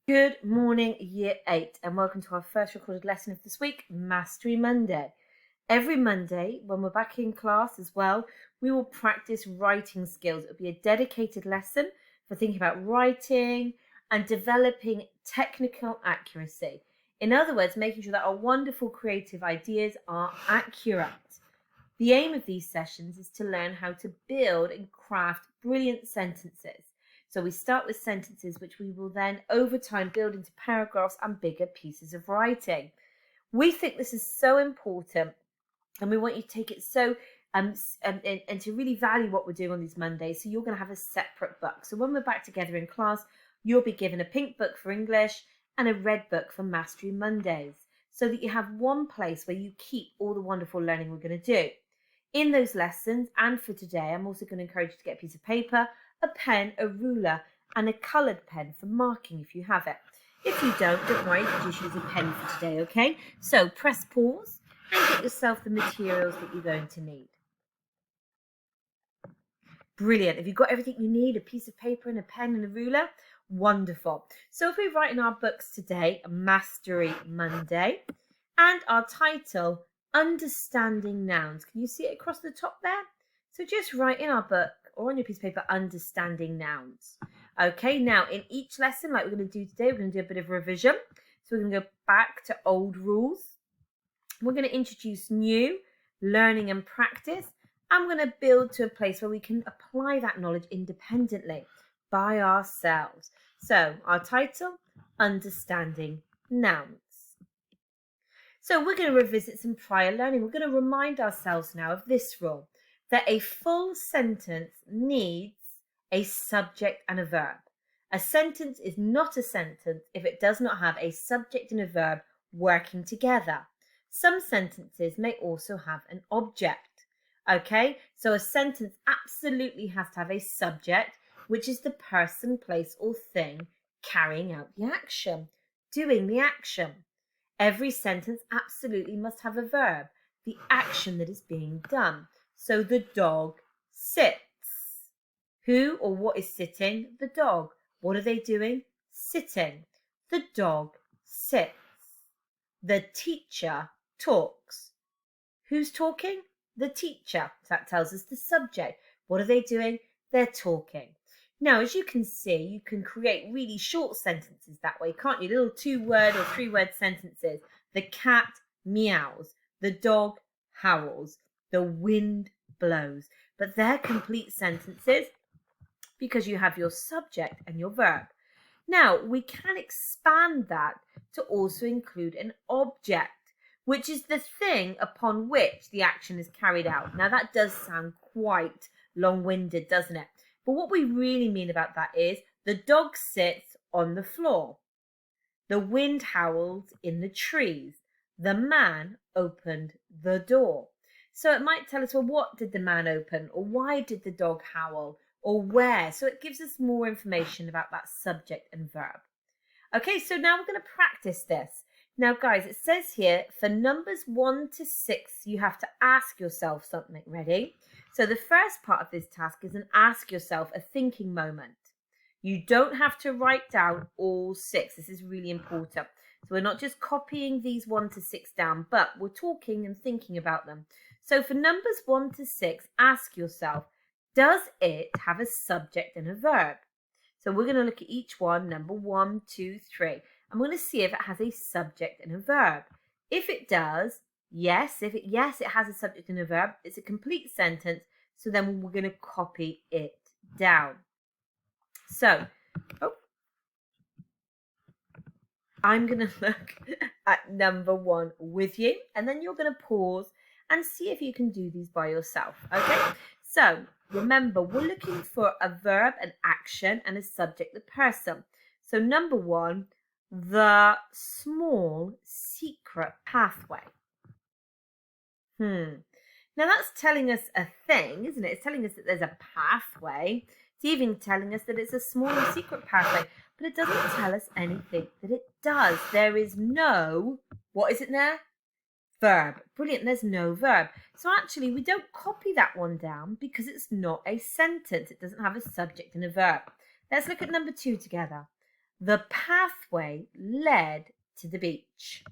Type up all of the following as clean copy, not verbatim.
Good morning, Year 8, and welcome to our first recorded lesson of this week, Mastery Monday. Every Monday, when we're back in class as well, we will practice writing skills. It'll be a dedicated lesson for thinking about writing and developing technical accuracy. In other words, making sure that our wonderful creative ideas are accurate. The aim of these sessions is to learn how to build and craft brilliant sentences. So we start with sentences which we will then over time build into paragraphs and bigger pieces of writing. We think this is so important and we want you to take it and to really value what we're doing on these Mondays. So you're going to have a separate book. So when we're back together in class, you'll be given a pink book for English and a red book for Mastery Mondays, so that you have one place where you keep all the wonderful learning we're going to do. In those lessons and for today, I'm also going to encourage you to get a piece of paper, a pen, a ruler, and a coloured pen for marking if you have it. If you don't worry, you can just use a pen for today, okay? So press pause and get yourself the materials that you're going to need. Brilliant. Have you got everything you need? A piece of paper and a pen and a ruler? Wonderful. So if we write in our books today, Mastery Monday, and our title, Understanding Nouns. Can you see it across the top there? So just write in our book or on your piece of paper, Understanding Nouns. Okay, now in each lesson, like we're going to do today, we're going to do a bit of revision. So we're going to go back to old rules. We're going to introduce new, learning and practice. And we're going to build to a place where we can apply that knowledge independently by ourselves. So our title, Understanding Nouns. So we're going to revisit some prior learning. We're going to remind ourselves now of this rule, that a full sentence needs a subject and a verb. A sentence is not a sentence if it does not have a subject and a verb working together. Some sentences may also have an object. Okay, so a sentence absolutely has to have a subject, which is the person, place, or thing carrying out the action, doing the action. Every sentence absolutely must have a verb, the action that is being done. So the dog sits. Who or what is sitting? The dog. What are they doing? Sitting. The dog sits. The teacher talks. Who's talking? The teacher. That tells us the subject. What are they doing? They're talking. Now, as you can see, you can create really short sentences that way, can't you? Little 2-word or 3-word sentences. The cat meows. The dog howls. The wind blows. But they're complete sentences because you have your subject and your verb. Now, we can expand that to also include an object, which is the thing upon which the action is carried out. Now, that does sound quite long-winded, doesn't it? But what we really mean about that is the dog sits on the floor. The wind howls in the trees. The man opened the door. So it might tell us, well, what did the man open? Or why did the dog howl? Or where? So it gives us more information about that subject and verb. Okay, so now we're going to practice this. Now, guys, it says here, for numbers 1 to 6, you have to ask yourself something. Ready? So the first part of this task is an ask yourself, a thinking moment. You don't have to write down all 6. This is really important. So we're not just copying these 1 to 6 down, but we're talking and thinking about them. So for numbers 1 to 6, ask yourself, does it have a subject and a verb? So we're going to look at each one, number 1, 2, 3. I'm going to see if it has a subject and a verb. If it does, yes. If it has a subject and a verb, it's a complete sentence. So then we're going to copy it down. So, I'm going to look at number 1 with you, and then you're going to pause and see if you can do these by yourself. Okay? So, remember, we're looking for a verb, an action, and a subject, the person. So, number 1, the small secret pathway. Now that's telling us a thing, isn't it? It's telling us that there's a pathway. It's even telling us that it's a small and secret pathway, but it doesn't tell us anything that it does. There is no, what is it there? Verb. Brilliant, there's no verb. So actually we don't copy that one down because it's not a sentence. It doesn't have a subject and a verb. Let's look at number 2 together. The pathway led to the beach.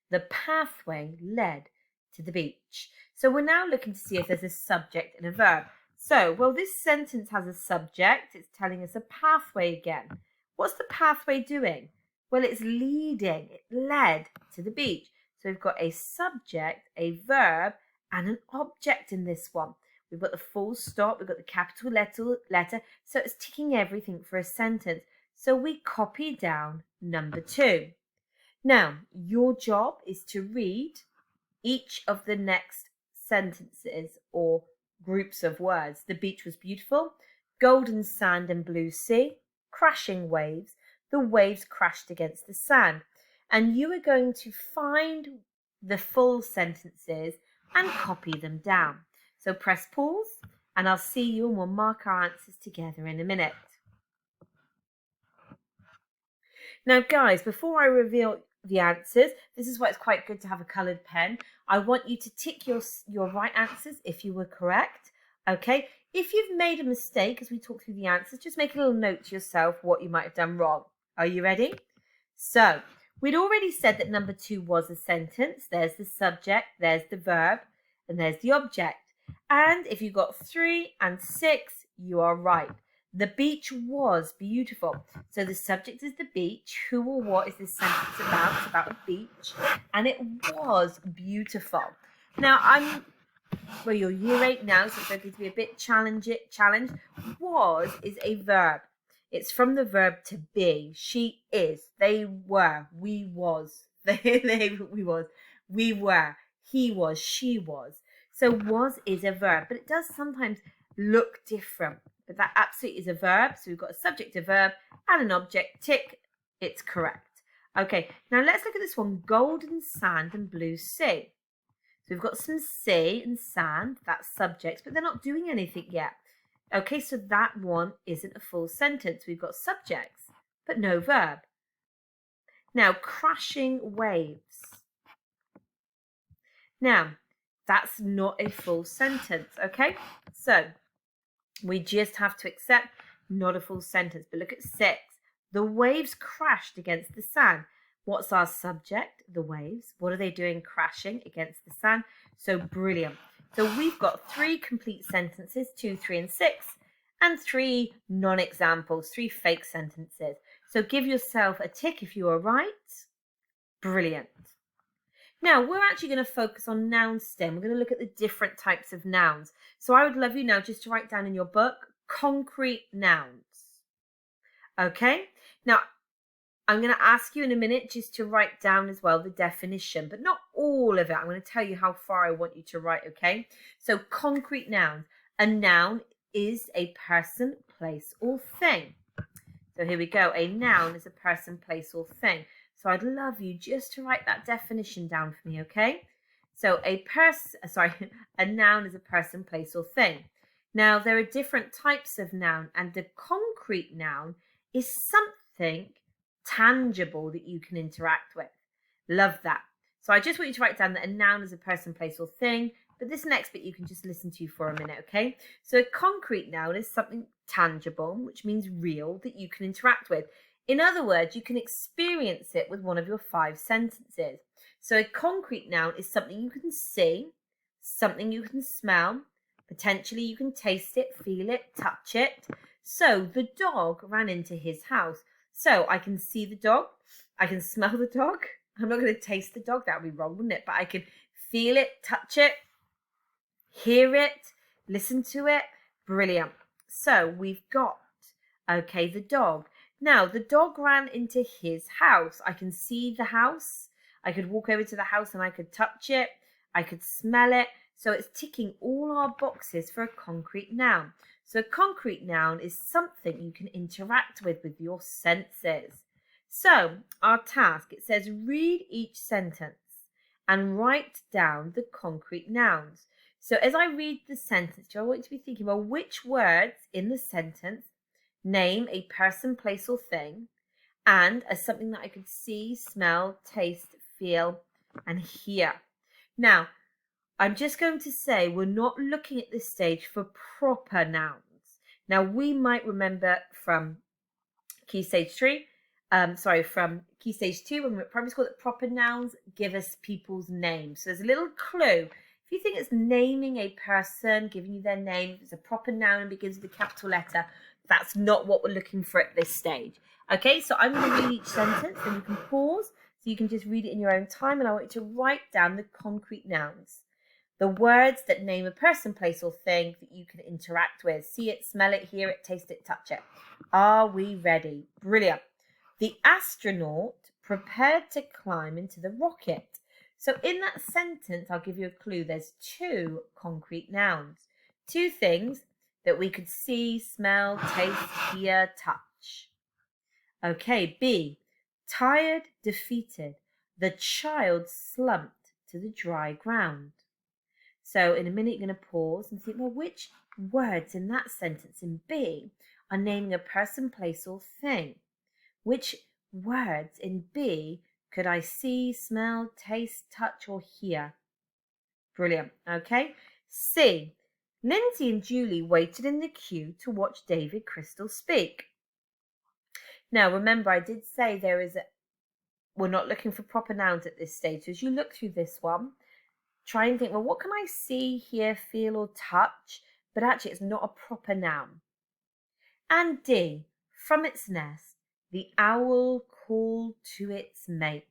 The pathway led to the beach. So we're now looking to see if there's a subject and a verb. So, well, this sentence has a subject. It's telling us a pathway again. What's the pathway doing? Well, it's leading. It led to the beach. So we've got a subject, a verb, and an object in this one. We've got the full stop. We've got the capital letter. So it's ticking everything for a sentence. So we copy down number 2. Now, your job is to read each of the next sentences or groups of words. The beach was beautiful, golden sand and blue sea, crashing waves, the waves crashed against the sand. And you are going to find the full sentences and copy them down. So press pause and I'll see you and we'll mark our answers together in a minute. Now, guys, before I reveal the answers, this is why it's quite good to have a coloured pen. I want you to tick your right answers if you were correct. Okay, if you've made a mistake as we talk through the answers, just make a little note to yourself what you might have done wrong. Are you ready? So we'd already said that number 2 was a sentence. There's the subject, there's the verb, and there's the object. And if you got 3 and 6, you are right. The beach was beautiful. So the subject is the beach. Who or what is this sentence about? It's about a beach. And it was beautiful. Now, well, you're year 8 now, so it's going to be a bit challenged. Was is a verb. It's from the verb to be. She is. They were. We was. We was. We were. He was. She was. So was is a verb, but it does sometimes look different. But that absolutely is a verb. So we've got a subject, a verb, and an object. Tick, it's correct. Okay, now let's look at this one. Golden sand and blue sea. So we've got some sea and sand, that's subjects, but they're not doing anything yet. Okay, so that one isn't a full sentence. We've got subjects, but no verb. Now, crashing waves. Now, that's not a full sentence, okay? So we just have to accept not a full sentence. But look at 6. The waves crashed against the sand. What's our subject? The waves. What are they doing crashing against the sand? So brilliant. So we've got 3 complete sentences, 2, 3, and 6, and 3 non-examples, 3 fake sentences. So give yourself a tick if you are right. Brilliant. Now, we're actually going to focus on noun stem. We're going to look at the different types of nouns. So I would love you now just to write down in your book, concrete nouns. Okay? Now, I'm going to ask you in a minute just to write down as well the definition, but not all of it. I'm going to tell you how far I want you to write, okay? So concrete nouns. A noun is a person, place, or thing. So here we go. A noun is a person, place, or thing. So I'd love you just to write that definition down for me, okay? So a noun is a person, place, or thing. Now, there are different types of noun, and the concrete noun is something tangible that you can interact with. Love that. So I just want you to write down that a noun is a person, place, or thing, but this next bit you can just listen to for a minute, okay? So a concrete noun is something tangible, which means real, that you can interact with. In other words, you can experience it with one of your 5 sentences. So a concrete noun is something you can see, something you can smell, potentially you can taste it, feel it, touch it. So the dog ran into his house. So I can see the dog, I can smell the dog. I'm not going to taste the dog, that would be wrong, wouldn't it? But I can feel it, touch it, hear it, listen to it. Brilliant. So we've got, okay, the dog. Now, the dog ran into his house. I can see the house. I could walk over to the house and I could touch it. I could smell it. So it's ticking all our boxes for a concrete noun. So a concrete noun is something you can interact with your senses. So our task, it says read each sentence and write down the concrete nouns. So as I read the sentence, I want you to be thinking, well, which words in the sentence name a person, place, or thing, and as something that I could see, smell, taste, feel, and hear. Now, I'm just going to say we're not looking at this stage for proper nouns. Now, we might remember from Key Stage 3. From Key Stage 2, when we're at primary school, that proper nouns give us people's names. So there's a little clue. If you think it's naming a person, giving you their name, if it's a proper noun and begins with a capital letter, that's not what we're looking for at this stage. Okay, so I'm going to read each sentence, and you can pause, so you can just read it in your own time, and I want you to write down the concrete nouns. The words that name a person, place, or thing that you can interact with. See it, smell it, hear it, taste it, touch it. Are we ready? Brilliant. The astronaut prepared to climb into the rocket. So in that sentence, I'll give you a clue. There's 2 concrete nouns. 2 things that we could see, smell, taste, hear, touch. Okay, B. Tired, defeated. The child slumped to the dry ground. So in a minute, you're going to pause and think, well, which words in that sentence in B are naming a person, place, or thing? Which words in B could I see, smell, taste, touch, or hear? Brilliant. Okay. C. Lindsay and Julie waited in the queue to watch David Crystal speak. Now, remember, I did say we're not looking for proper nouns at this stage. So as you look through this one, try and think, well, what can I see, hear, feel, or touch? But actually, it's not a proper noun. And D. From its nest, the owl called to its mate.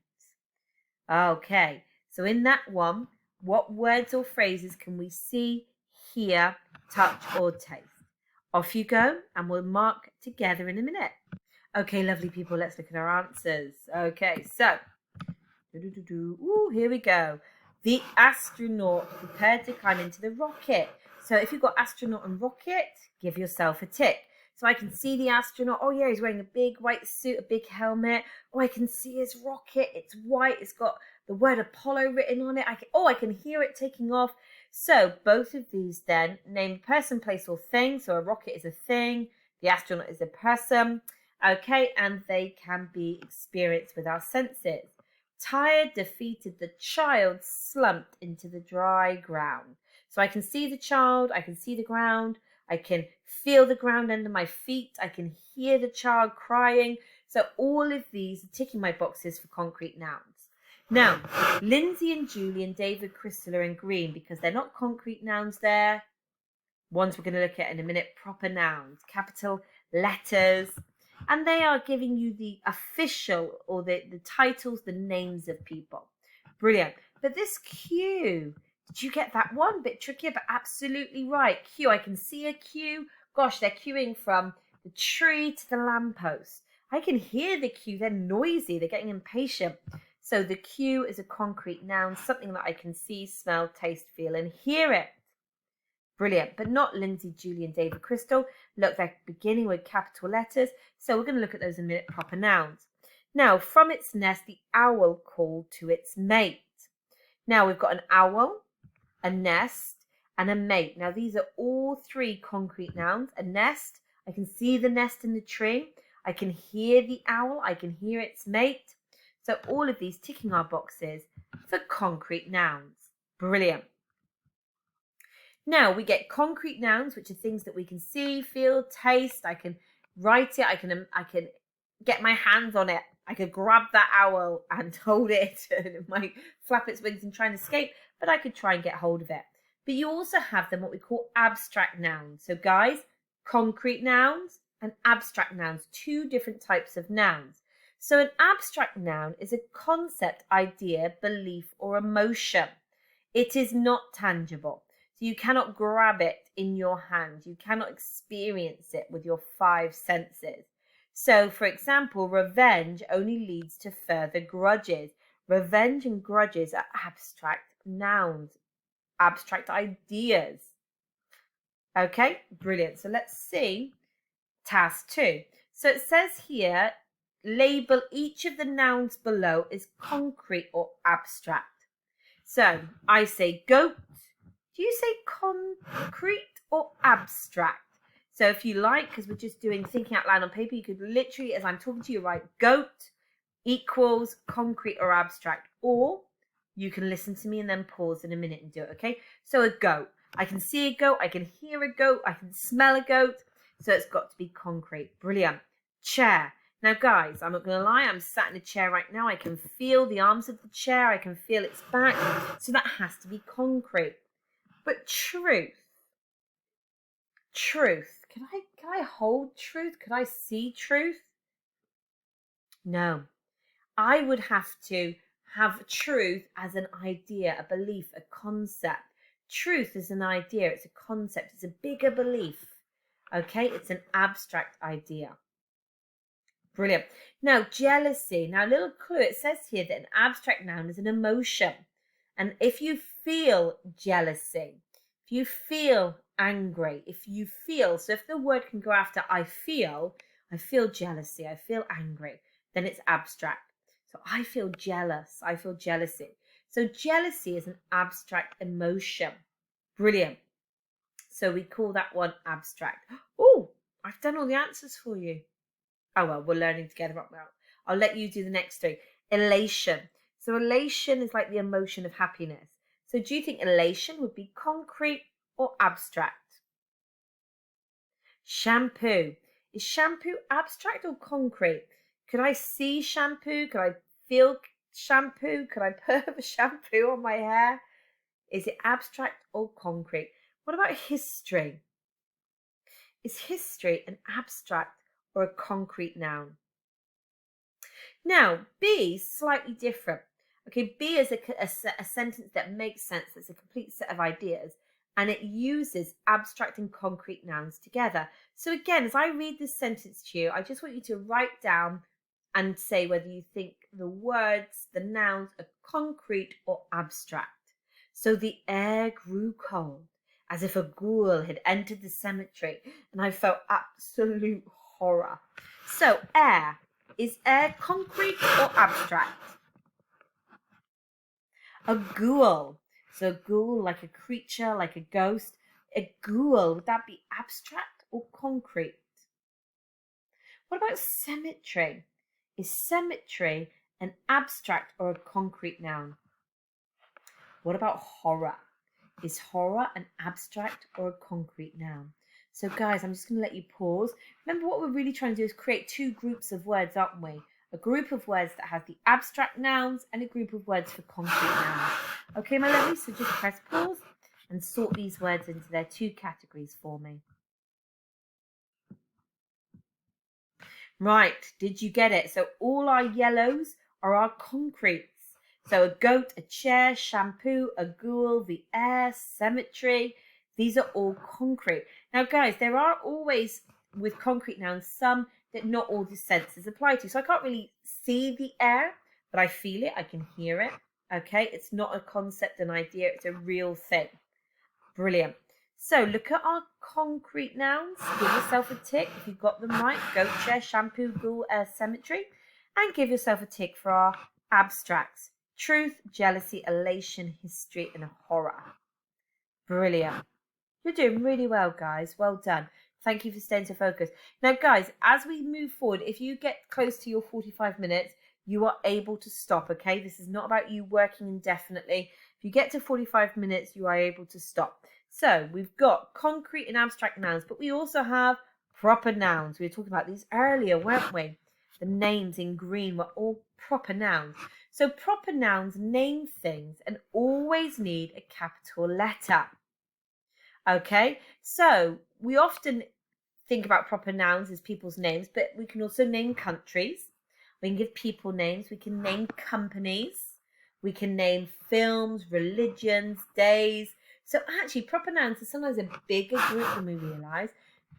Okay, so in that one, what words or phrases can we see, hear, touch, or taste? Off you go, and we'll mark together in a minute. Okay, lovely people, let's look at our answers. Okay, so, here we go. The astronaut prepared to climb into the rocket. So if you've got astronaut and rocket, give yourself a tick. So I can see the astronaut. Oh yeah, he's wearing a big white suit, a big helmet. Oh, I can see his rocket. It's white. It's got the word Apollo written on it. I can hear it taking off. So both of these then name person, place, or thing. So a rocket is a thing. The astronaut is a person. Okay, and they can be experienced with our senses. Tired, defeated, the child slumped into the dry ground. So I can see the child, I can see the ground, I can feel the ground under my feet, I can hear the child crying. So all of these are ticking my boxes for concrete nouns. Now, Lindsay and Julie and David Crystal are in green because they're not concrete nouns there. Ones we're going to look at in a minute, proper nouns, capital letters. And they are giving you the official or the titles, the names of people. Brilliant. But this queue, did you get that one? Bit trickier, but absolutely right. Queue, I can see a queue. Gosh, they're queuing from the tree to the lamppost. I can hear the queue. They're noisy. They're getting impatient. So the queue is a concrete noun, something that I can see, smell, taste, feel, and hear it. Brilliant, but not Lindsay, Julie, and David Crystal. Look, they're beginning with capital letters, so we're going to look at those in a minute, proper nouns. Now, from its nest, the owl called to its mate. Now, we've got an owl, a nest, and a mate. Now, these are all 3 concrete nouns. A nest, I can see the nest in the tree. I can hear the owl. I can hear its mate. So all of these ticking our boxes for concrete nouns. Brilliant. Now we get concrete nouns, which are things that we can see, feel, taste. I can write it. I can get my hands on it. I could grab that owl and hold it, and it might flap its wings and try and escape, but I could try and get hold of it. But you also have them what we call abstract nouns. So guys, concrete nouns and abstract nouns, 2 different types of nouns. So an abstract noun is a concept, idea, belief, or emotion. It is not tangible. So you cannot grab it in your hand. You cannot experience it with your 5 senses. So, for example, revenge only leads to further grudges. Revenge and grudges are abstract nouns, abstract ideas. Okay, brilliant. So let's see task 2. So it says here, label each of the nouns below as concrete or abstract. So I say goat. Do you say concrete or abstract? So if you like, because we're just doing thinking out loud on paper, you could literally, as I'm talking to you, write goat equals concrete or abstract. Or you can listen to me and then pause in a minute and do it, okay? So a goat. I can see a goat. I can hear a goat. I can smell a goat. So it's got to be concrete. Brilliant. Chair. Now, guys, I'm not going to lie, I'm sat in a chair right now. I can feel the arms of the chair. I can feel its back. So that has to be concrete. But truth. Can I hold truth? Can I see truth? No. I would have to have truth as an idea, a belief, a concept. Truth is an idea, it's a concept, it's a bigger belief. Okay, it's an abstract idea. Brilliant. Now, jealousy. Now, a little clue. It says here that an abstract noun is an emotion. And if you feel jealousy, if you feel angry, so if the word can go after I feel jealousy, I feel angry, then it's abstract. So I feel jealous, I feel jealousy. So jealousy is an abstract emotion. Brilliant. So we call that one abstract. Oh, I've done all the answers for you. Oh, well, we're learning together. I'll let you do the next three. Elation. So elation is like the emotion of happiness. So do you think elation would be concrete or abstract? Shampoo. Is shampoo abstract or concrete? Could I see shampoo? Could I feel shampoo? Could I put the shampoo on my hair? Is it abstract or concrete? What about history? Is history an abstract or a concrete noun? Now, B is slightly different. Okay, B is a sentence that makes sense. It's a complete set of ideas, and it uses abstract and concrete nouns together. So again, as I read this sentence to you, I just want you to write down and say whether you think the words, the nouns are concrete or abstract. So the air grew cold, as if a ghoul had entered the cemetery, and I felt absolute horror. So air. Is air concrete or abstract? A ghoul. So a ghoul, like a creature, like a ghost. A ghoul, would that be abstract or concrete? What about cemetery? Is cemetery an abstract or a concrete noun? What about horror? Is horror an abstract or a concrete noun? So guys, I'm just going to let you pause. Remember, what we're really trying to do is create two groups of words, aren't we? A group of words that have the abstract nouns and a group of words for concrete nouns. Okay, my lovely, so just press pause and sort these words into their two categories for me. Right, did you get it? So all our yellows are our concretes. So a goat, a chair, shampoo, a ghoul, the air, cemetery. These are all concrete. Now, guys, there are always, with concrete nouns, some that not all the senses apply to. So I can't really see the air, but I feel it, I can hear it. Okay, it's not a concept, an idea, it's a real thing. Brilliant. So look at our concrete nouns. Give yourself a tick if you got them right. Goat, chair, shampoo, ghoul, air, cemetery. And give yourself a tick for our abstracts. Truth, jealousy, elation, history, and horror. Brilliant. You're doing really well, guys. Well done. Thank you for staying so focused. Now, guys, as we move forward, if you get close to your 45 minutes, you are able to stop, okay? This is not about you working indefinitely. If you get to 45 minutes, you are able to stop. So we've got concrete and abstract nouns, but we also have proper nouns. We were talking about these earlier, weren't we? The names in green were all proper nouns. So proper nouns name things and always need a capital letter. Okay, so we often think about proper nouns as people's names, but we can also name countries. We can give people names. We can name companies. We can name films, religions, days. So actually, proper nouns are sometimes a bigger group than we realise,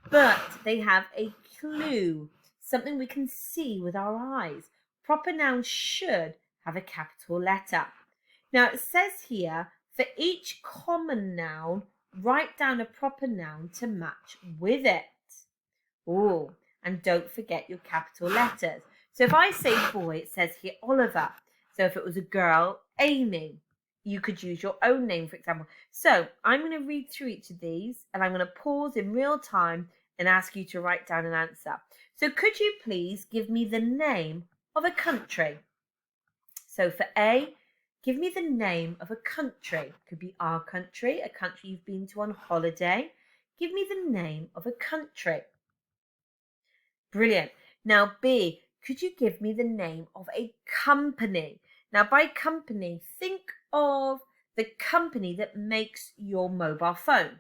but they have a clue, something we can see with our eyes. Proper nouns should have a capital letter. Now, it says here, for each common noun, write down a proper noun to match with it. Oh, and don't forget your capital letters. So if I say boy, it says here Oliver. So if it was a girl, Amy. You could use your own name, for example. So I'm going to read through each of these and I'm going to pause in real time and ask you to write down an answer. So could you please give me the name of a country? So for A, give me the name of a country. Could be our country, a country you've been to on holiday. Give me the name of a country. Brilliant. Now B, could you give me the name of a company? Now, by company, think of the company that makes your mobile phone.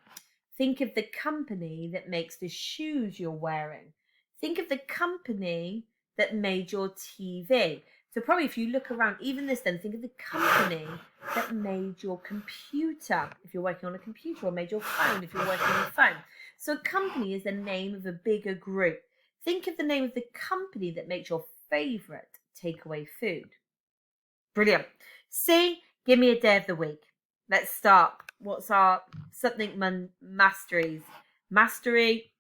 Think of the company that makes the shoes you're wearing. Think of the company that made your TV. So probably if you look around, even this then, think of the company that made your computer, if you're working on a computer, or made your phone, if you're working on a phone. So a company is the name of a bigger group. Think of the name of the company that makes your favourite takeaway food. Brilliant. C, give me a day of the week. Let's start. What's our something masteries? Mastery.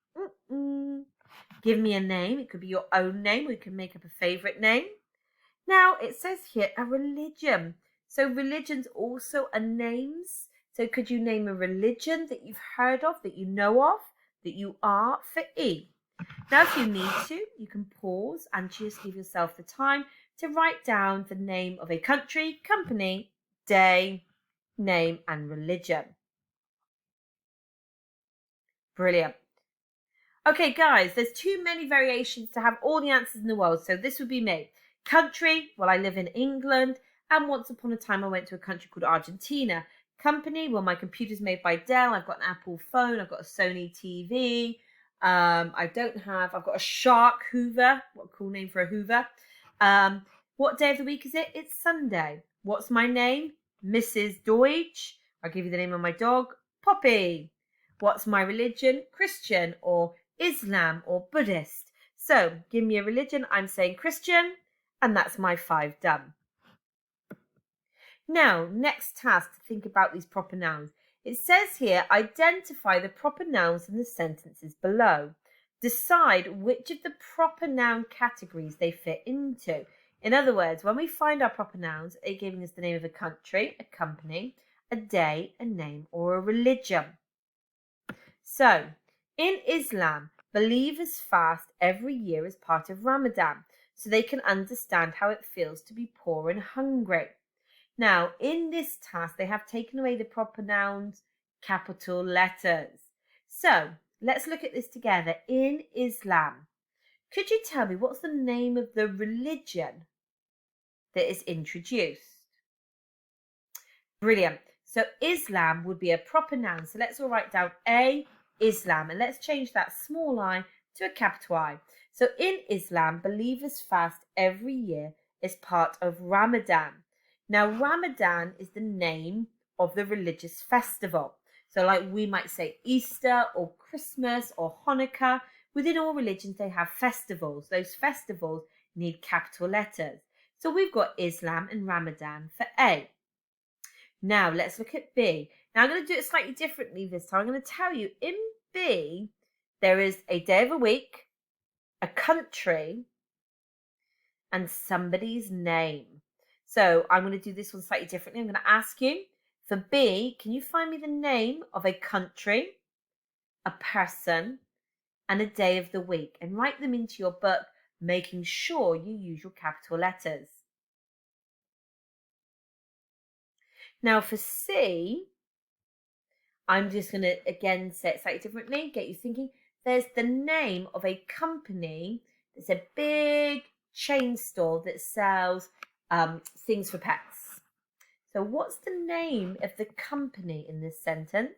Give me a name. It could be your own name. We can make up a favourite name. Now, it says here a religion. So religions also are names. So could you name a religion that you've heard of, that you know of, that you are for E? Now, if you need to, you can pause and just give yourself the time to write down the name of a country, company, day, name, and religion. Brilliant. Okay, guys, there's too many variations to have all the answers in the world. So this would be me. Country, well, I live in England. And once upon a time, I went to a country called Argentina. Company, well, my computer's made by Dell. I've got an Apple phone. I've got a Sony TV. I've got a shark hoover. What a cool name for a hoover. What day of the week is it? It's Sunday. What's my name? Mrs. Deutsch. I'll give you the name of my dog, Poppy. What's my religion? Christian or Islam or Buddhist. So give me a religion. I'm saying Christian, and that's my 5 done. Now, next task to think about these proper nouns. It says here, identify the proper nouns in the sentences below. Decide which of the proper noun categories they fit into. In other words, when we find our proper nouns, are giving us the name of a country, a company, a day, a name, or a religion. So, in Islam, believers fast every year as part of Ramadan, so they can understand how it feels to be poor and hungry. Now, in this task, they have taken away the proper nouns, capital letters. So, let's look at this together. In Islam, could you tell me what's the name of the religion that is introduced? Brilliant. So, Islam would be a proper noun. So, let's all write down A, Islam, and let's change that small I to a capital I. So, in Islam, believers fast every year as part of Ramadan. Now, Ramadan is the name of the religious festival. So like we might say Easter or Christmas or Hanukkah. Within all religions, they have festivals. Those festivals need capital letters. So we've got Islam and Ramadan for A. Now, let's look at B. Now, I'm going to do it slightly differently this time. I'm going to tell you in B, there is a day of the week, a country, and somebody's name. So I'm going to do this one slightly differently. I'm going to ask you, for B, can you find me the name of a country, a person, and a day of the week? And write them into your book, making sure you use your capital letters. Now for C, I'm just going to, again, say it slightly differently, get you thinking. There's the name of a company that's a big chain store that sells things for pets. So what's the name of the company in this sentence?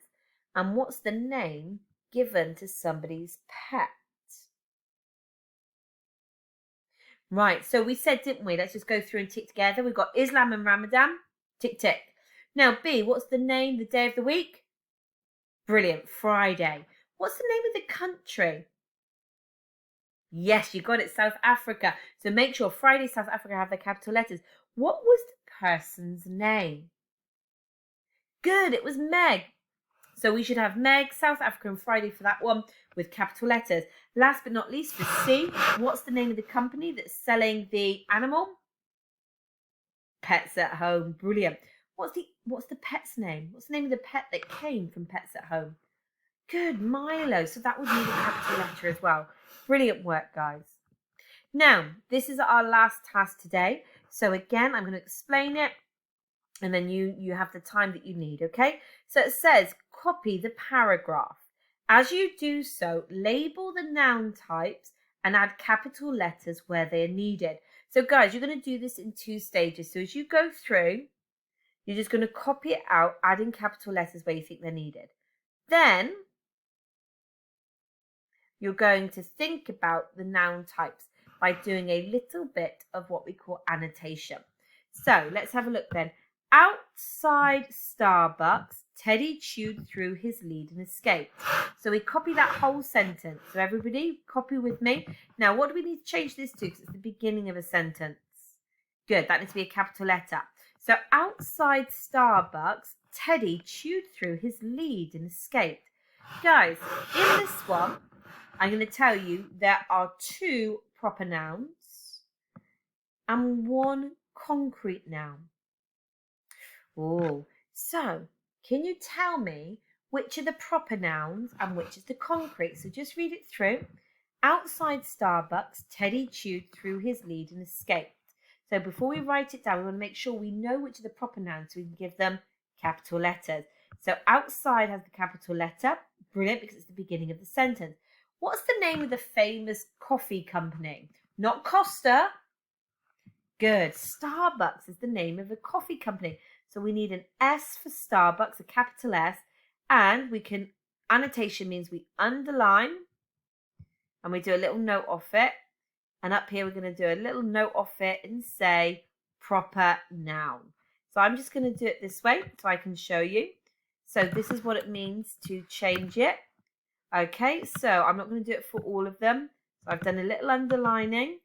And what's the name given to somebody's pet? Right, so we said, didn't we? Let's just go through and tick together. We've got Islam and Ramadan. Tick, tick. Now, B, what's the name, the day of the week? Brilliant, Friday. What's the name of the country? Yes, you got it, South Africa. So make sure Friday, South Africa have the capital letters. What was the person's name? Good, it was Meg. So we should have Meg, South Africa, and Friday for that one with capital letters. Last but not least, for C, what's the name of the company that's selling the animal? Pets at Home. Brilliant. What's the pet's name? What's the name of the pet that came from Pets at Home? Good, Milo. So that would need a capital letter as well. Brilliant work, guys. Now, this is our last task today. So again, I'm going to explain it, and then you have the time that you need, okay? So it says, copy the paragraph. As you do so, label the noun types and add capital letters where they are needed. So guys, you're going to do this in 2 stages. So as you go through, you're just going to copy it out, adding capital letters where you think they're needed. Then you're going to think about the noun types by doing a little bit of what we call annotation. So let's have a look then. Outside Starbucks, Teddy chewed through his lead and escaped. So we copy that whole sentence. So everybody, copy with me. Now, what do we need to change this to? Because it's the beginning of a sentence. Good, that needs to be a capital letter. So outside Starbucks, Teddy chewed through his lead and escaped. Guys, in this one, I'm going to tell you there are 2 proper nouns and 1 concrete noun. Oh, so can you tell me which are the proper nouns and which is the concrete? So just read it through. Outside Starbucks, Teddy chewed through his lead and escaped. So before we write it down, we want to make sure we know which are the proper nouns so we can give them capital letters. So outside has the capital letter. Brilliant, because it's the beginning of the sentence. What's the name of the famous coffee company? Not Costa. Good. Starbucks is the name of a coffee company. So we need an S for Starbucks, a capital S. And we can, annotation means we underline and we do a little note off it. And up here, we're going to do a little note off it and say proper noun. So I'm just going to do it this way so I can show you. So this is what it means to change it. Okay, so I'm not going to do it for all of them. So I've done a little underlining.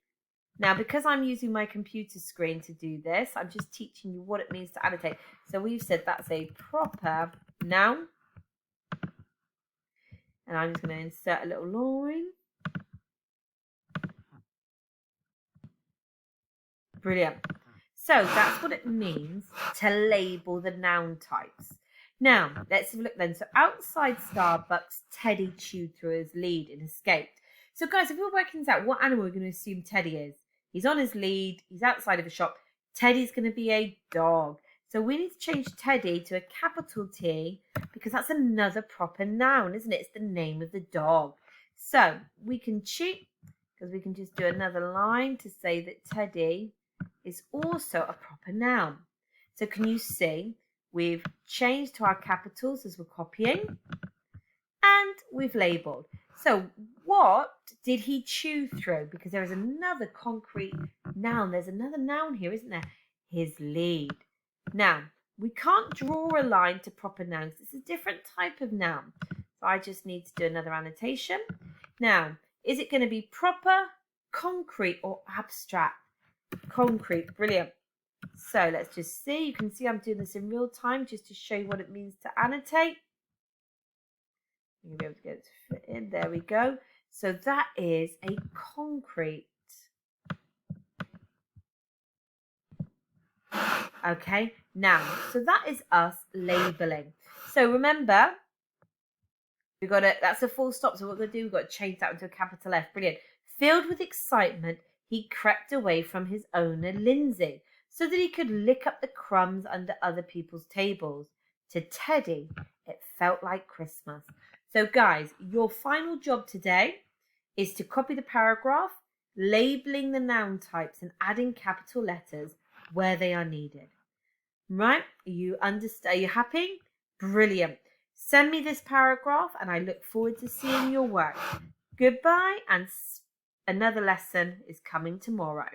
Now, because I'm using my computer screen to do this, I'm just teaching you what it means to annotate. So we've said that's a proper noun. And I'm just going to insert a little line. Brilliant. So that's what it means to label the noun types. Now, let's have a look then. So outside Starbucks, Teddy chewed through his lead and escaped. So guys, if we're working this out, what animal are we going to assume Teddy is? He's on his lead. He's outside of a shop. Teddy's going to be a dog. So we need to change Teddy to a capital T because that's another proper noun, isn't it? It's the name of the dog. So we can cheat because we can just do another line to say that Teddy is also a proper noun. So can you see we've changed to our capitals as we're copying and we've labelled. So what did he chew through? Because there is another concrete noun. There's another noun here, isn't there? His lead. Now, we can't draw a line to proper nouns. It's a different type of noun. So I just need to do another annotation. Now, is it going to be proper, concrete, or abstract? Concrete. Brilliant. So let's just see. You can see I'm doing this in real time just to show you what it means to annotate. You'll be able to get it to fit in. There we go. So that is a concrete. Okay, now, so that is us labeling. So remember, we've got it. That's a full stop. So what we're going to do, we've got to change that into a capital F. Brilliant. Filled with excitement, he crept away from his owner, Lindsay, so that he could lick up the crumbs under other people's tables. To Teddy, it felt like Christmas. So guys, your final job today is to copy the paragraph, labeling the noun types and adding capital letters where they are needed. Right? You understand? Are you happy? Brilliant. Send me this paragraph and I look forward to seeing your work. Goodbye, and another lesson is coming tomorrow.